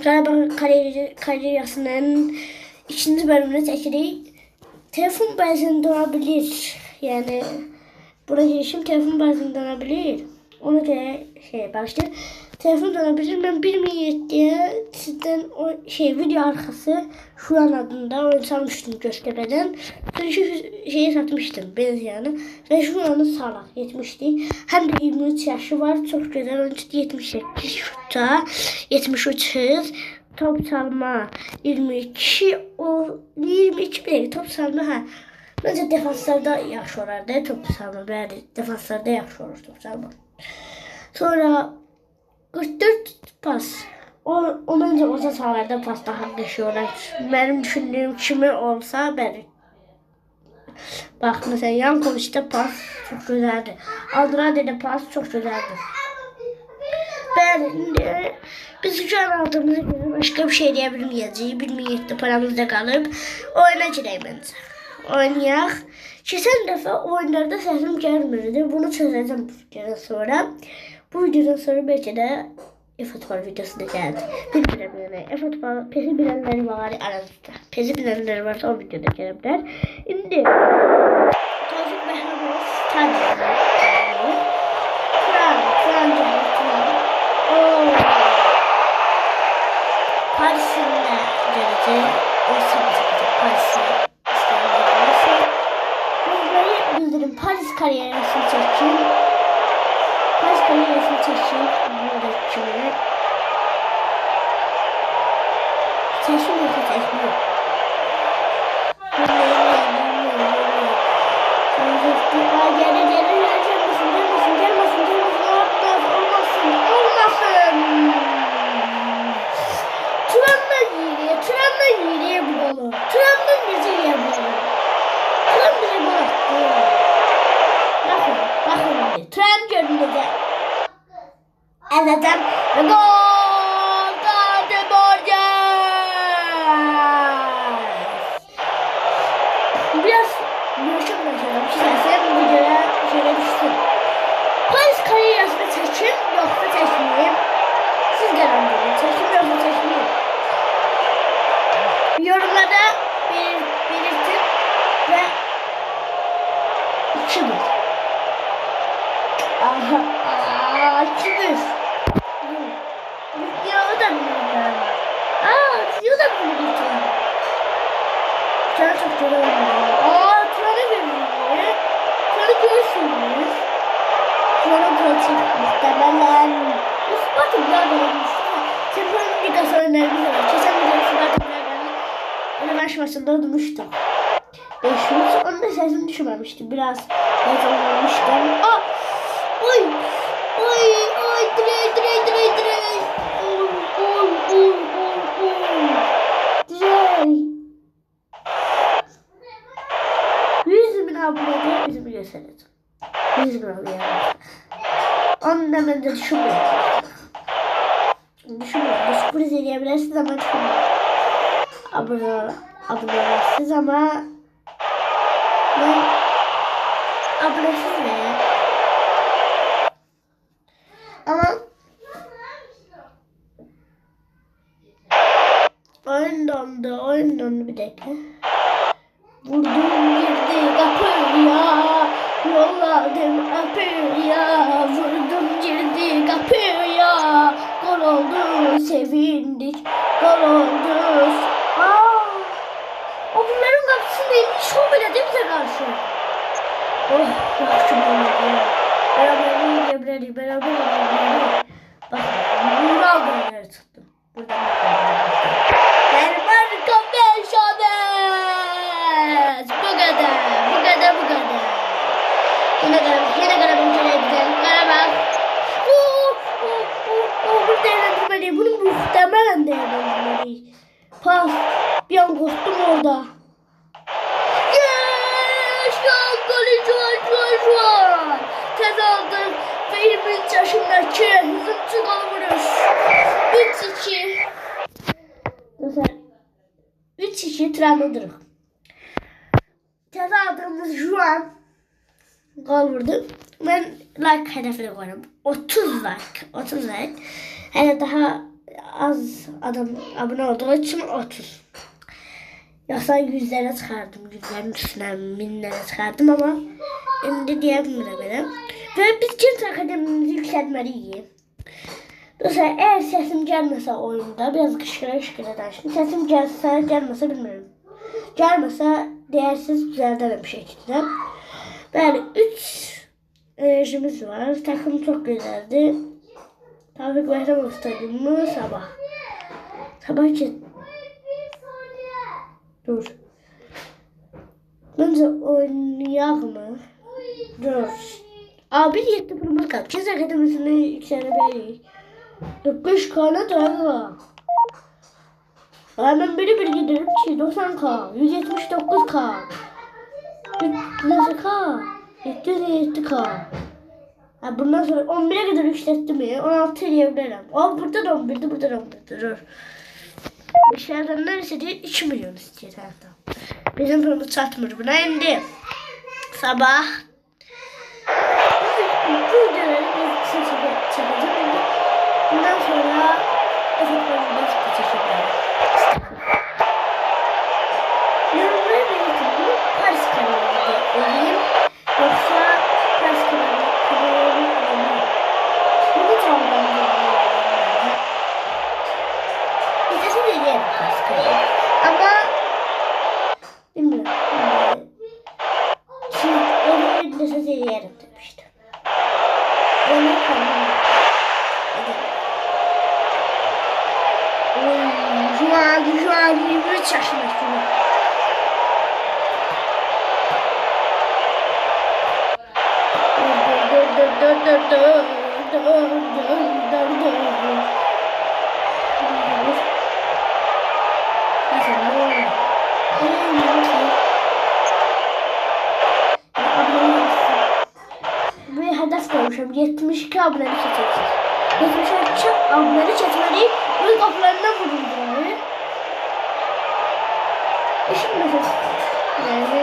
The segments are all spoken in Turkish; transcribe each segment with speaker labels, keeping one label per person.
Speaker 1: Qarabağ karyerasının ikinci bölümünü çekirik. Telefon bəzən dönabilir. Yani buna girişim telefon bəzən dönabilir. Ona göre başlayır. Telefon dönebilir. Ben bilmeyeyim sizden o video arkası şu an adında oyun salmıştım Göztepe'den. Ben şu satmıştım benzeyanı. Ve şu anı salak 70'ti. Hem de 23 yaşı var. Çok güzel. Önceki 78 şutta 73 hız. Top salma 22 o 22 bile top salma ha. Bence defanslarda yaxşı olardı top salma. Bəli, defanslarda yaxşı olur top salma. Sonra 44 pas. O bence orta sahalarda pas daha geçiyorlar. Benim düşündüğüm kimi olsa ben. Bak mesela Yankovic'te pas çok güzeldi. Andrade'de pas çok güzeldi. Biz şu an aldığımıza göre başka bir şey diyebilmeyeceğiz. Bilmeyekte paramızda kalıp oyuna gireyim bence. Oynayak. Geçen defa oyunlarda sesim gelmirdi. Bunu çözeceğim bu videodan sonra. Bu videodan sonra belki de e-futbol videosu da geldi. Bilmiyorum yani. E-futbol pesi bilenleri var aranızda. Pesi bilenleri varsa o videoda gelecekler. Şimdi Tevfik Mehmet Tadya. Paris'in de geleceği o sabah Paris'in İstanbul'da. Bunları bildirim. Paris kariyerisini çekeyim. Paris kariyerisini çekeyim. Burada kimi? Seçim yok, seçim yok. Tren görünüyor. Evet, gol! Dade Borges! Biraz görüşebilirim. Sen bu videoya şöyle düşsün. Paris kariyerisini seçin yoksa seçmeyeyim. Siz karar verin. Seçim yoksa seçmeyeyim. Yorumlarda belirtin ve 2-1. Aha, 2-1. Ya o da bilmiyorum. O da bilmiyorum. Çok çok güzel oynuyor. Turan'ı bilmiyorum. Turan'ı görürsünüz. Turan'ı görürsünüz. Muhtemelen. Isparta güzel oynuyor. Turan'ın bir gaz oyunlarımız var. Geçen bir de Isparta güzel başmasında durmuştum. 500. Onun da sesini düşürmemiştim. Biraz heyecanlanmıştım. Oy! Direk! Direk! 100.000 abonede yüzümü göstereceğim. 100.000 abonede. Onu da ben de düşünmüyorum. Bu sürpriz edebilirsiniz ama düşünmüyorum. Abone olmazsınız ama ben abonesiz mi? Ama oyun dondu bir dakika. Vurdum girdi kapıya, yolladım kapıya, vurdum girdi kapıya, gol oldu sevindik, gol oldu. O bunların kapısında inmiş o bile de bize karşı. Oh, yaxşı oldu. Beraber. Bak, Mural böyle çıktı. Buradan Berbarka Beşabeş. Bu kadar. Yine kadar güzel. Karabağ. Bu değerlendirmeli. Bunu muhtemelen değerlendirmeli. Pas. Bir an korktum orada. Şu an. Tez aldım ve 23 yaşındaki hızımcı golü vuruş. 3-2 Trabzon'dur. Tez aldığımız şu an gol vurdu. Ben like hedefine koyarım. 30 like. Yani daha az adam abone olduğu için 30. Yoksa yüzlere çıkardım. Yüzlerin üstüne binlere çıkardım ama şimdi diyemiyorum benim. Ve biz Cins Akademimizi yükseltmeliyiz. Mesela eğer sesim gelmese oyunda biraz kışkıra danışın. Sesim gelmese bilmiyorum. Gelmese değersiz düzeltirim bir şekilde. Böyle 3 enerjimiz var. Takım çok güzeldi. Tavfik Behramov stadyumu sabah. Sabah ki... Dur. Bence oynayalım mı? Dur. Abi 7 pırmız kaldı. Cins Akademisi'ni yükseltmeliyiz. 45K'na da. Hemen bir giderim ki 90K, 179K, 300K, 707K. Bundan sonra 11'e kadar yükselttim ya. 16 diyebilirim. Burada da 11'di, burada da 11'di. Dur. Dışarıdan neresi diye 2 milyon istiyor zaten. Bizim paramız çatmır buna indi. Sabah. Bu videoları çekeceğim. Bundan sonra efektlerinde çekeceğim. Yorumlara belirtin. Bunu Paris kanalında olayım. Yoksa Paris kanalında olayım. Bunu çaldan yorumlara. İkisi de diyelim Paris kanalı. Ama bilmiyorum. Şimdi onu bir de yerim demiştim. Onu kanalım. Şu an 23 yaşındasın. Bir hedef koymuşum. 72 abone çekeceğiz. 72 abone çekmeyi bu kapılarına vuruldu. Şimdi mesela yani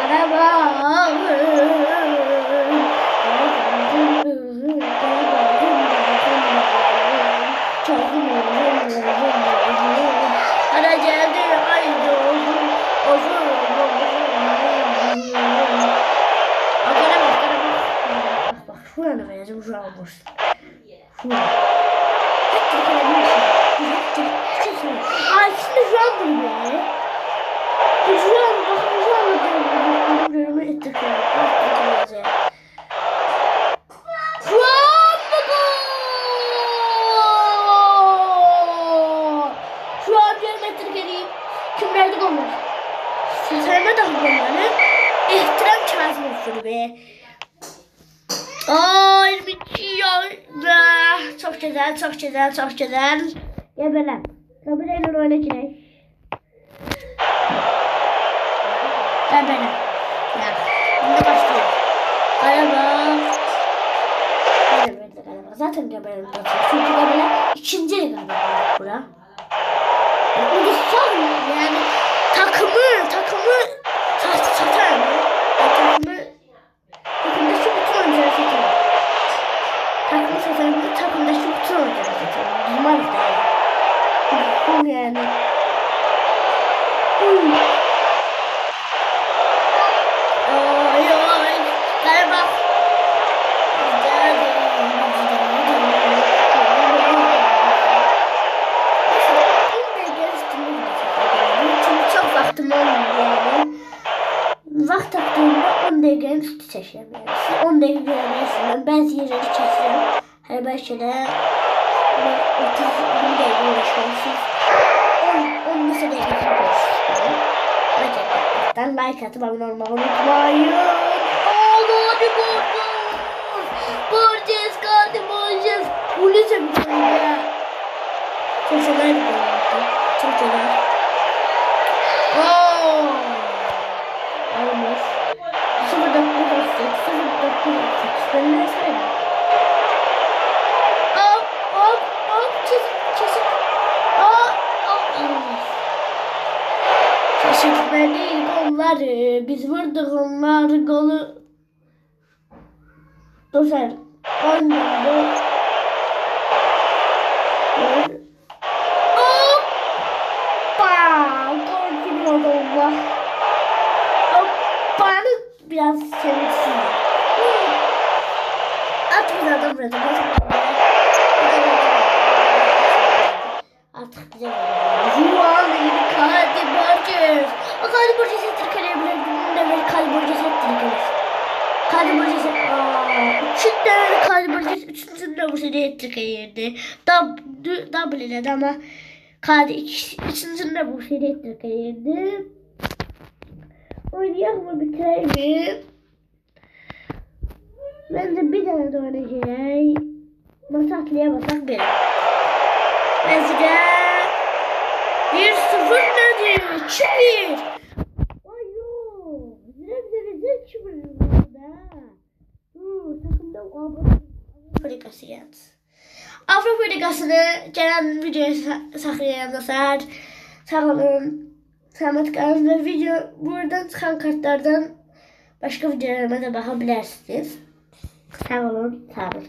Speaker 1: araba ara geldi haydi olsun bak şurana vereceğim şu an boş ay şimdi şu an duruyor. Şu an bakın şu an duruyor. Ettik ya. Şu an bakın. Şu an geometrik geleyim. Kimlerde olmaz. Seslerine de olmalı. İhtiram çağırsın usulü be. Ay 22 ya. Çok güzel, çok güzel, çok güzel. Gebelen. Tabii neyle oynayacak? Ben benim. Ya. Şimdi başlıyor. Araba. Araba. Zaten gebelen. Çünkü gebelen ikinci gebelen. Bura. Bu son yani takımı satar mı? Takımda şu bütün oyuncuları satar. Takımı satar mı? Takımda şu bütün oyuncuları satar. Numaralı da bu yani. Ay galiba. Çok vaktim olmuyor yani. Vakt attığımda 10 dakikanın üstü çeşemiyoruz. 10 dakika görmesinden ben yerleri çekiyorum. Her başına 30 dakika uğraşıyorsunuz. 10 dakika yapıyorsunuz. Like atıp abone olmayı unutmayın. Hadi borcuz. Borcuz. Bu ne sebep ya? Çok sever bir oyuncu. Çok sever. Olmaz. 0.98. Ben ne söyleyeyim? Kesin. Keşifmeli golları. Biz vurduk onlar golü. Dur sen. Oynuyor. elektrik eğirdi. Double elədi ama KD ikincisinde bu elektrik eğirdi. Oynayalım mı bitireyim mi? Bence bir tane de oynayacağım. Masaklıya basak bir. Bence 1-0 nedir? 2-1. Ay yok. Zirem ki burada. Takımda Avrupa Ligası geldi. Avrupa Ligası'nı gelen videoya saklayanlar. Sağ olun. Selamat kalın ve video buradan çıkan kartlardan başka videolarıma da bakabilirsiniz. Sağ olun. Sağ olun.